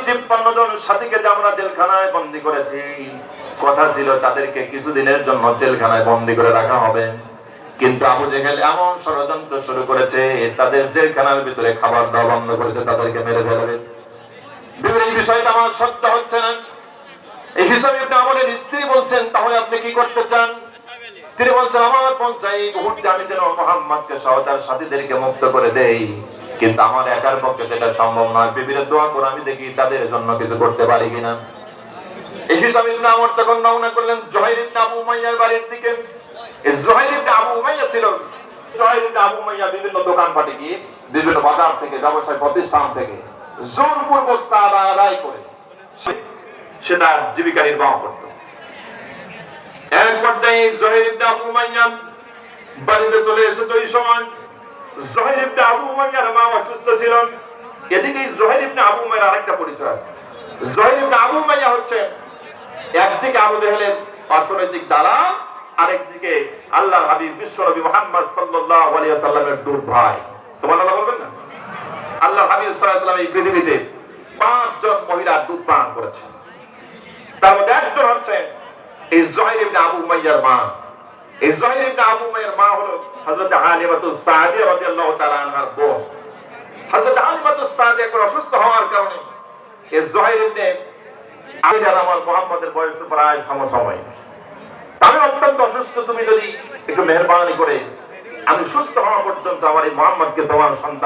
53 জন সাথীকে যে আমরা জেলখানায় বন্দী করেছি, কথা ছিল তাদেরকে কিছুদিনের জন্য জেলখানায় বন্দী করে রাখা হবে, কিন্তু আবু জেহেল এমন ষড়যন্ত্র শুরু করেছে, তাদের জেলখানার ভিতরে খাবার দেওয়া বন্ধ করেছে, তাদেরকে মেরে ফেলবে। এই বিষয়টা আমার সত্য হচ্ছে না। এই হিসাবে ইবনে আমরের স্ত্রী বলছেন, তাহলে আপনি কি করতে চান? তিনি বলছেন, আমার মন চাই এই মুহূর্তে আমি যেন মুহাম্মদকে সহ তার সাথীদেরকে মুক্ত করে দেই, কিন্তু আমার একার পক্ষে এটা সম্ভব নয়। বিবির দোয়া করে আমি দেখি তাদের জন্য কিছু করতে পারি কিনা। এই হিসাবে ইবনে আমর তখন রওনা করলেন জুহাইর ইবনে আবু উমাইয়ার বাড়ির দিকে। এই জুহাইর ইবনে আবু উমাইয়া ছিল, জুহাইর ইবনে আবু উমাইয়া বিভিন্ন দোকানপাটে গিয়ে বিভিন্ন বাজার থেকে, ব্যবসায় প্রতিষ্ঠান থেকে জোরপূর্বক চাঁদা আদায় করে সে তার জীবিকা নির্বাহ করত। এক পর্যায়ে জুহাইর ইবনে আবু উমাইয়া বাড়িতে চলে এসেছে। ওই সময় জুহাইর ইবনে আবু উমাইয়ার মা অসুস্থ ছিলেন। এদিকে জুহাইর ইবনে আবু উমাইয়ার আরেকটা পরিচয় আছে। জুহাইর ইবনে আবু উমাইয়া হচ্ছেন একদিকে আবু জেহেলের অর্থনৈতিক দালাল, আরেকদিকে আল্লাহর হাবিব বিশ্বনবী মুহাম্মদ সাল্লাল্লাহু আলাইহি ওয়াসাল্লামের দুধ ভাই। সুবহানাল্লাহ বলবেন না? আল্লাহর হাবিব সাল্লাল্লাহু আলাইহি ওয়াসাল্লাম এই পৃথিবীতে 5 জন মহিলার দুধ পান করেছেন। তার মধ্যে একজন হচ্ছেন এই জুহাইর ইবনে আবু উমাইয়ার মা। এই জুহাইর ইবনে আবু উমাইয়ার মা হলো হযরত হালিমাতুস সাদিয়া রাদিয়াল্লাহু তাআলা আনহার বোন। হযরত হালিমাতুস সাদিয়া একবার অসুস্থ হওয়ার কারণে এই জুহাইর ইবনে আমির আমার মুহাম্মদের বয়স প্রায় সমসময়, আমি অত্যন্ত অসুস্থ, তুমি যদি একটু মেহেরবানি করে আমি সুস্থ হওয়া পর্যন্ত আমার এই মুহাম্মদকে তোমার সন্তান